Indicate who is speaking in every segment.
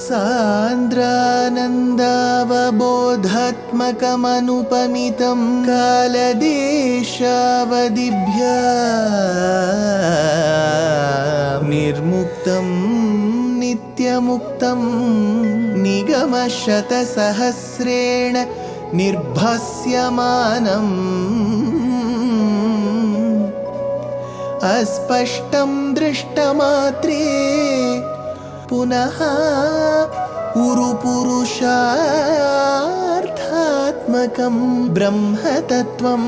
Speaker 1: सान्द्रानन्दावबोधात्मकमनुपमितं कालदेशावदिभ्या निर्मुक्तं नित्यमुक्तं निगमशतसहस्रेण निर्भास्यमानम् अस्पष्टं दृष्टमात्रे पुनः उरुपुरुषार्थात्मकं ब्रह्मतत्त्वं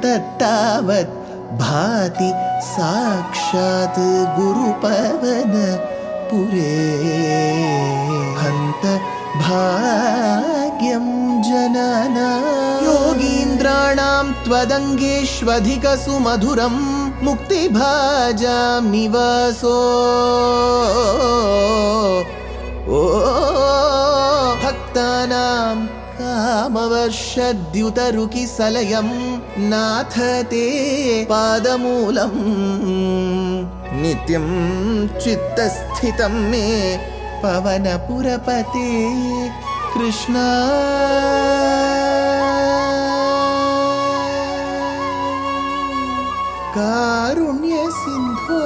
Speaker 1: तत्तावत् भाति साक्षात् गुरुपवनपुरे हन्त भाग्यं जनानां योगीन्द्राणां त्वदङ्गेष्वधिकसुमधुरं मुक्तिभाजां निवासो भक्तानां कामवर्षद्युतरुकिसलयं नाथ ते पादमूलं नित्यं चित्तस्थितं मे पवनपुरपते कृष्णा कारुण्य सिंधो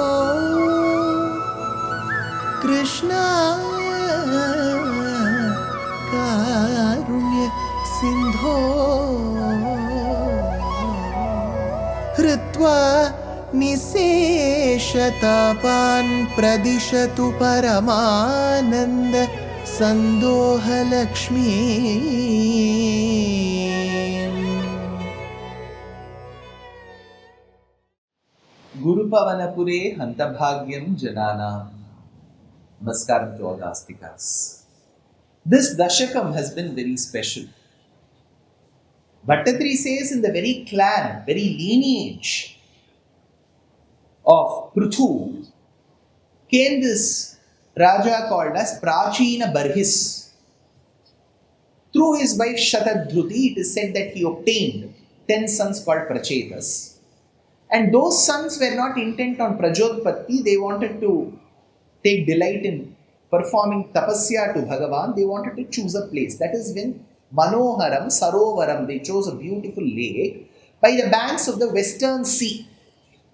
Speaker 1: कृष्णा कारुण्य सिंधो हृत्वा निशेषतापान् प्रदिशतु परमानन्द सन्दोहलक्ष्मी
Speaker 2: Gurupavanapure Hantabhagyam Janana. Namaskaram to all the Astikas. This Dashakam has been very special. Bhaṭṭatiri says in the very clan, very lineage of Prithu came this Raja called as Prachinabarhi. Through his wife Shatadhruti, it is said that he obtained 10 sons called Pracetas. And those sons were not intent on Prajotpatti, they wanted to take delight in performing tapasya to Bhagavan, they wanted to choose a place. That is when Manoharam, Sarovaram, they chose a beautiful lake by the banks of the western sea.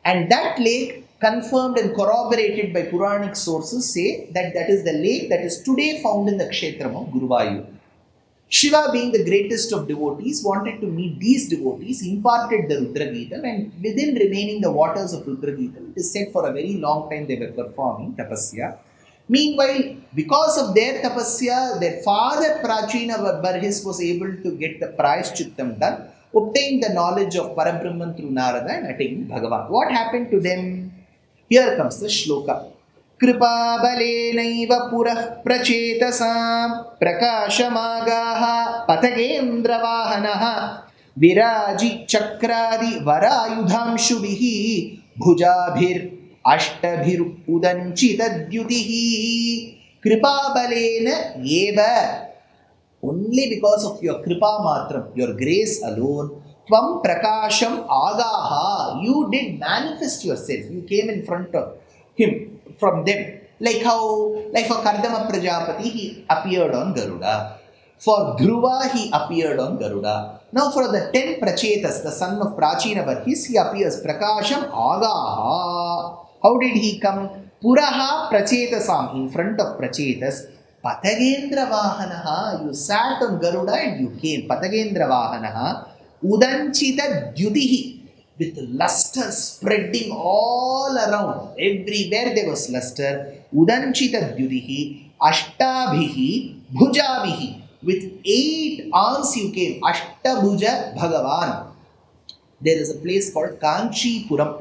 Speaker 2: And that lake, confirmed and corroborated by Puranic sources, say that that is the lake that is today found in the Kshetram of Guruvayur. Shiva, being the greatest of devotees, wanted to meet these devotees, imparted the Rudrageetam, and within remaining the waters of Rudrageetam, it is said for a very long time they were performing tapasya. Meanwhile, because of their tapasya, their father Prachinabarhi was able to get the Prayashchittam done, obtained the knowledge of Parabrahman through Narada and attained Bhagavan. What happened to them? Here comes the Shloka. Kripa balenaiva purah pracetasam prakashamagaha patagendra vahanaha viraji chakradi varayudhamshubihi bhujabhir ashtabhir udanchitadyutihi. Kripa balena eva. Only because of your kripa matram, your grace alone, tvam prakasham agaha, you did manifest yourself. You came in front of him, from them. Like for Kardama Prajapati, he appeared on Garuda. For Dhruva, he appeared on Garuda. Now for the 10 Pracetas, the son of Prachinabarhi, he appears Prakasham Agaha. How did he come? Puraha Pracetasam, in front of Pracetas. Patagendra Vahanaha, you sat on Garuda and you came. Patagendra Vahanaha. Udanchita Dyudihi. With luster spreading all around. Everywhere there was luster. Udanchita Dyudihi, Ashtabhihi, Bhujabihi. With 8 arms you came. Ashtabhuja Bhagavan. There is a place called Kanchipuram,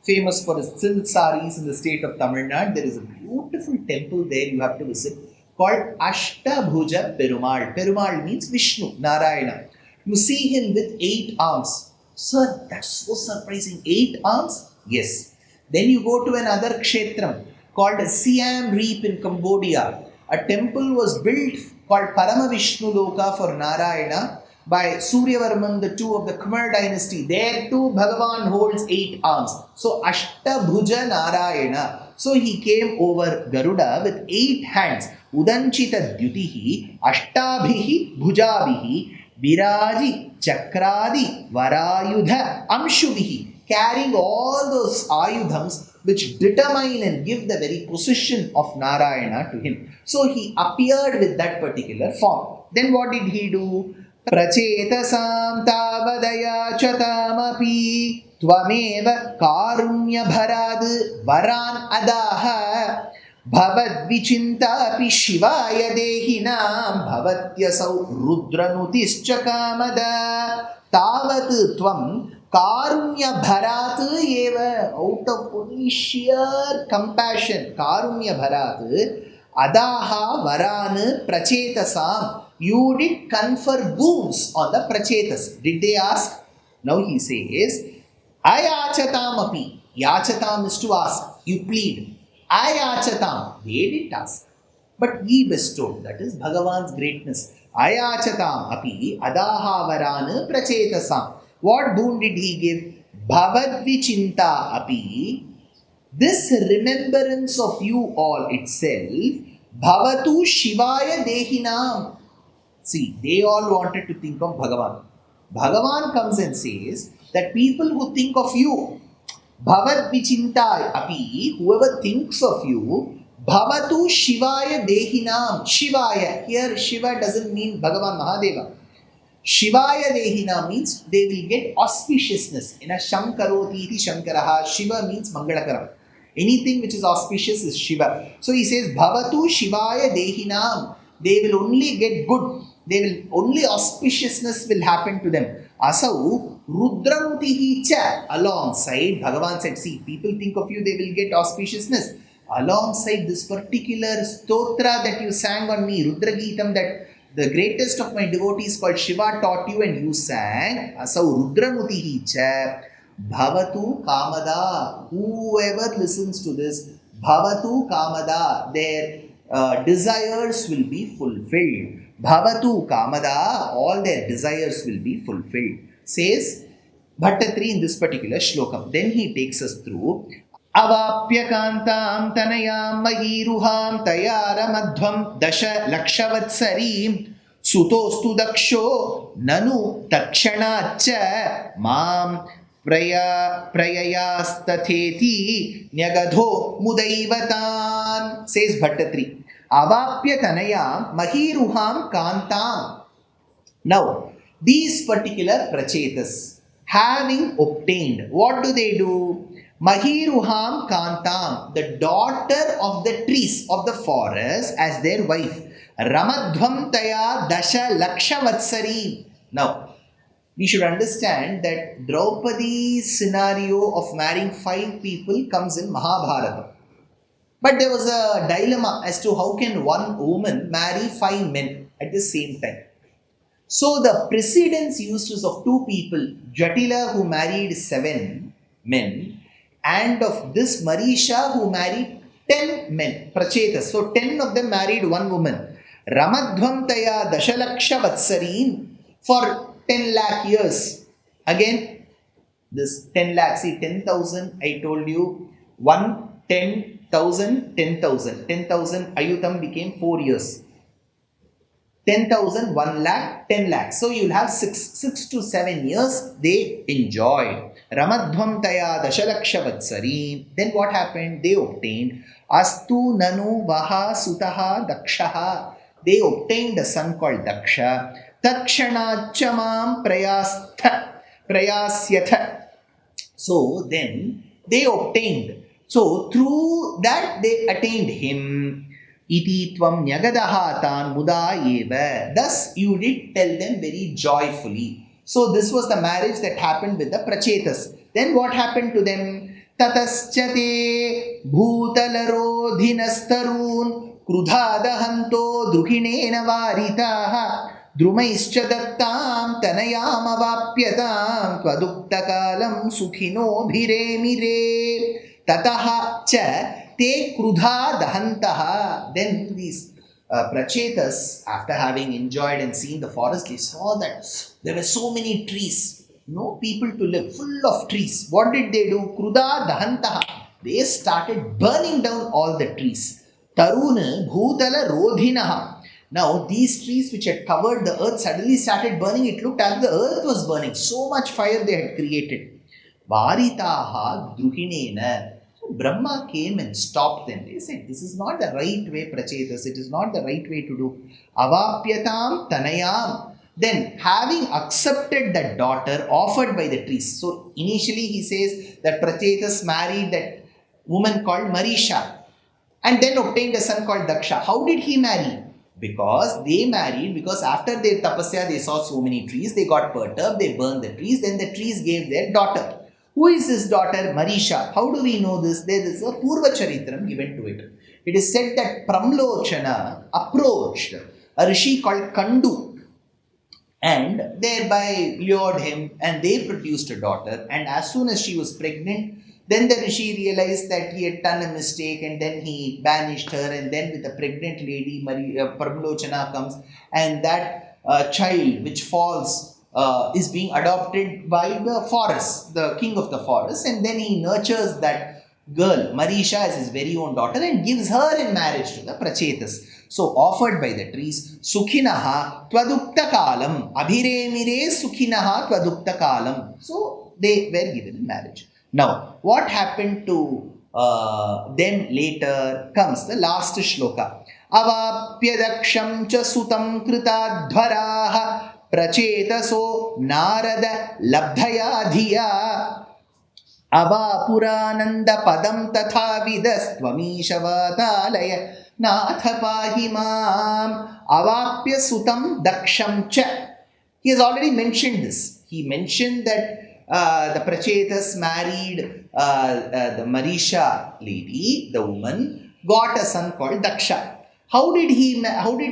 Speaker 2: famous for its silk saris in the state of Tamil Nadu. There is a beautiful temple there you have to visit called Ashtabhuja Perumal. Perumal means Vishnu, Narayana. You see him with 8 arms. Sir, that's so surprising. 8 arms? Yes. Then you go to another kshetram called Siam Reap in Cambodia. A temple was built called Paramavishnu Loka for Narayana. by Suryavarman II of the Khmer dynasty. There too Bhagavan holds 8 arms. So Ashtabhuja Narayana. So he came over Garuda with 8 hands. Udanchita Dyutihi Ashtabhihi Bhujabihi Viraji Chakradi Varayudha Amshubihi. Carrying all those ayudhams which determine and give the very position of Narayana to him. So he appeared with that particular form. Then what did he do? Pracetasam tavadaya chatamapi tvameva karunya bharad varan adaha bhavad vichinta api shivaya dehinam bhavatyasau rudranutischa kamada tavat tvam karunya bharat eva. Out of only sheer compassion, karunya bharat adaha varan pracetasam, you did confer boons on the Pracetas. Did they ask? Now he says, Ayachatam api. Yachatam is to ask. You plead. Ayachatam. They didn't ask. But he bestowed. That is Bhagavan's greatness. Ayachatam api adaha varan pracetasam. What boon did he give? Bhavadvichinta api. This remembrance of you all itself. Bhavatu shivaya dehinam. See, they all wanted to think of Bhagavan. Bhagavan comes and says that people who think of you, Bhavat Vichinta api, whoever thinks of you, Bhavatu Shivaya Dehinam. Shivaya, here Shiva doesn't mean Bhagavan Mahadeva. Shivaya Dehinam means they will get auspiciousness. In a Shankaroti iti Shankaraha, Shiva means Mangalakaram. Anything which is auspicious is Shiva. So he says, Bhavatu Shivaya Dehinam. They will only get good. They will only auspiciousness will happen to them. Asau Rudranutihi cha. Alongside, Bhagavan said, see, people think of you, they will get auspiciousness. Alongside this particular stotra that you sang on me, Rudra Geetam, that the greatest of my devotees called Shiva taught you and you sang. Asau Rudranutihi cha. Bhavatu Kamada. Whoever listens to this, Bhavatu Kamada, their desires will be fulfilled. Bhavatu Kamada, all their desires will be fulfilled. Says Bhaṭṭatiri in this particular shlokam. Then he takes us through Avapya Kantam Tanayam Magiruham Tayara Madhvam Dasha Lakshavatsari Sutostu Daksho Nanu Takshanacha Mam Prayayastatheti Nyagadho Mudaivatan. Says Bhaṭṭatiri. Avapya Tanayam Mahiruham Kantam. Now, these particular Pracetas, having obtained, what do they do? Mahiruham Kantam, the daughter of the trees of the forest, as their wife. Ramadhvam Taya Dasha Lakshavatsari. Now, we should understand that Draupadi's scenario of marrying 5 people comes in Mahabharata. But there was a dilemma as to how can one woman marry 5 men at the same time. So the precedence used was of 2 people, Jatila who married 7 men, and of this Marisha who married 10 men, Pracetas. So 10 of them married 1 woman. Ramadhvam Taya Dashalaksha Vatsarin for 10 lakh years. Again, this 10 lakh, see 10,000, I told you, 1, 10,000, 10,000. 10,000 Ayutam became 4 years. 10,000, 1 lakh, 10 lakhs. So you'll have 6 to 7 years they enjoyed. Ramadhvam Taya Dashalaksha Vatsari. Then what happened? They obtained Astu Nanu Vaha Sutaha Dakshaha. They obtained a son called Daksha. Takshanachamam Prayasyatha. So then they obtained. So through that they attained him. Iti tvam nyagadaha tan muda eva. Thus you did tell them very joyfully. So this was the marriage that happened with the Pracetas. Then what happened to them? Tataschate bhutalarodhinastarun krudhadahanto druhinena varitaha drumaischa dattam tanayam avapyatam tvaduktakalam sukhino bhiremire tataha cha te krudha dahantaha. Then these Pracetas, after having enjoyed and seen the forest, they saw that there were so many trees, no people to live, full of trees. What did they do? Kruda dahantaha. They started burning down all the trees. Taruna bhutala rodhinaha. Now, these trees which had covered the earth suddenly started burning. It looked as the earth was burning. So much fire they had created. Varitaha druhinena. So Brahma came and stopped them. They said, this is not the right way, Pracetas. It is not the right way to do. Avapyatam tanayam. Then, having accepted that daughter offered by the trees. So, initially he says that Pracetas married that woman called Marisha and then obtained a son called Daksha. How did he marry? Because they married, because after their tapasya they saw so many trees, they got perturbed, they burned the trees, then the trees gave their daughter. Who is this daughter? Marisha. How do we know this? There is a Purva Charitram given to it. It is said that Pramlochana approached a rishi called Kandu and thereby lured him, and they produced a daughter. And as soon as she was pregnant, then the rishi realized that he had done a mistake, and then he banished her, and then with a pregnant lady, Pramlochana comes, and that child which falls is being adopted by the forest, the king of the forest, and then he nurtures that girl, Marisha, as his very own daughter and gives her in marriage to the Pracetas. So offered by the trees, Sukhinaha Twadukta Kalam, Abhiremire Sukhinaha Twadukta Kalam. So they were given in marriage. Now, what happened to them later comes the last shloka. Avapya daksham cha sutam krita dhvaraha prachetaso narada labdhaya dhiya avapurananda padam tatha vidas tvamishavataalaya natha pahimam avapya sutam daksham cha. He has already mentioned this. He mentioned that the Pracetas married the Marisha lady, the woman, got a son called Daksha. How did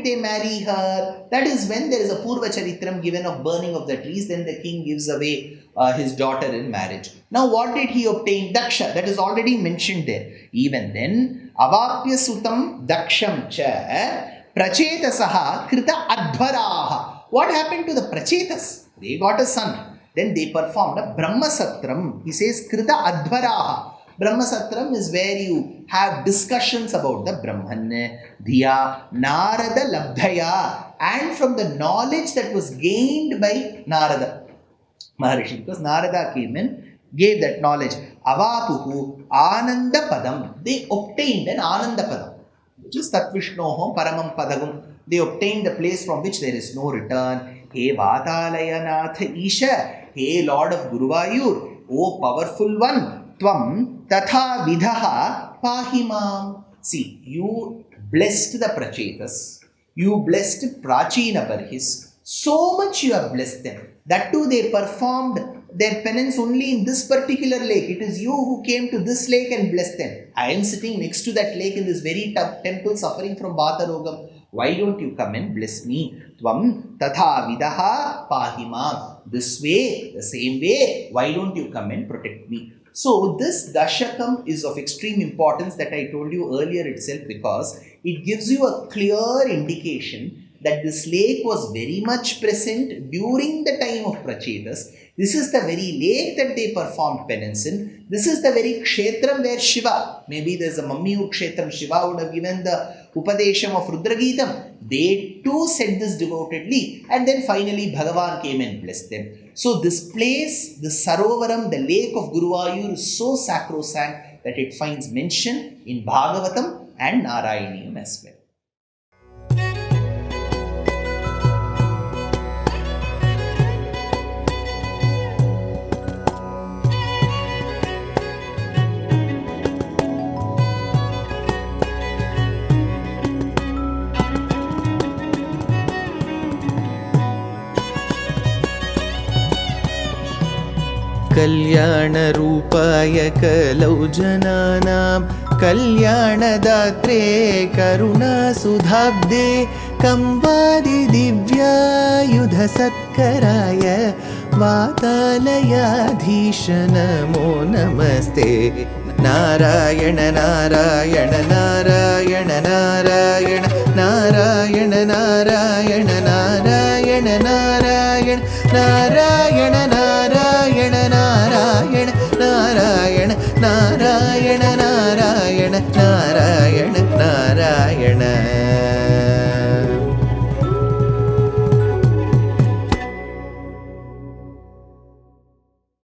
Speaker 2: they marry her? That is when there is a Purva Charitram given of burning of the trees, then the king gives away his daughter in marriage. Now what did he obtain? Daksha, that is already mentioned there. Even then, Avapya Sutam Daksham Cha Prachetasaha Krita Advaraha. What happened to the Pracetas? They got a son. Then they performed a Brahmasatram. He says Krita Advaraha. Brahmasatram is where you have discussions about the Brahman, Dhiya, Narada Labdhaya, and from the knowledge that was gained by Narada Maharishi, because Narada came in, gave that knowledge. Avapuhu Ananda Padam. They obtained an Ananda Padam, which is Tatvishnoho Paramam Padagum. They obtained the place from which there is no return. He Vatalaya Nath Isha. Hey Lord of Guruvayur, O powerful one, Tvam Tatha Vidhaha Pahimam. See, you blessed the Pracetas, you blessed Prachinabarhis, so much you have blessed them. That too they performed their penance only in this particular lake. It is you who came to this lake and blessed them. I am sitting next to that lake in this very temple suffering from Bhatharogam. Why don't you come and bless me? Tvam tatha vidaha pahimam. This way, the same way, why don't you come and protect me? So this Dashakam is of extreme importance that I told you earlier itself, because it gives you a clear indication that this lake was very much present during the time of Pracetas. This is the very lake that they performed penance in. This is the very kshetram where Shiva, maybe there's a Mammiyu kshetram, Shiva would have given the Upadesham of Rudragitam. They too said this devotedly, and then finally Bhagavan came and blessed them. So this place, the Sarovaram, the lake of Guruvayur, is so sacrosanct that it finds mention in Bhagavatam and Narayaneeyam as well.
Speaker 1: कल्याणरूपाय कलौ जनानां कल्याणदात्रे करुणासुधाब्दे कंवादिदिव्यायुधसत्कराय वातालयाधीश नमो नमस्ते। नारायण नारायण नारायण नारायण नारायण नारायण नारायण नारायण नारायण नारायण नारायण नारायण नारायण नारायण नारायण नारायण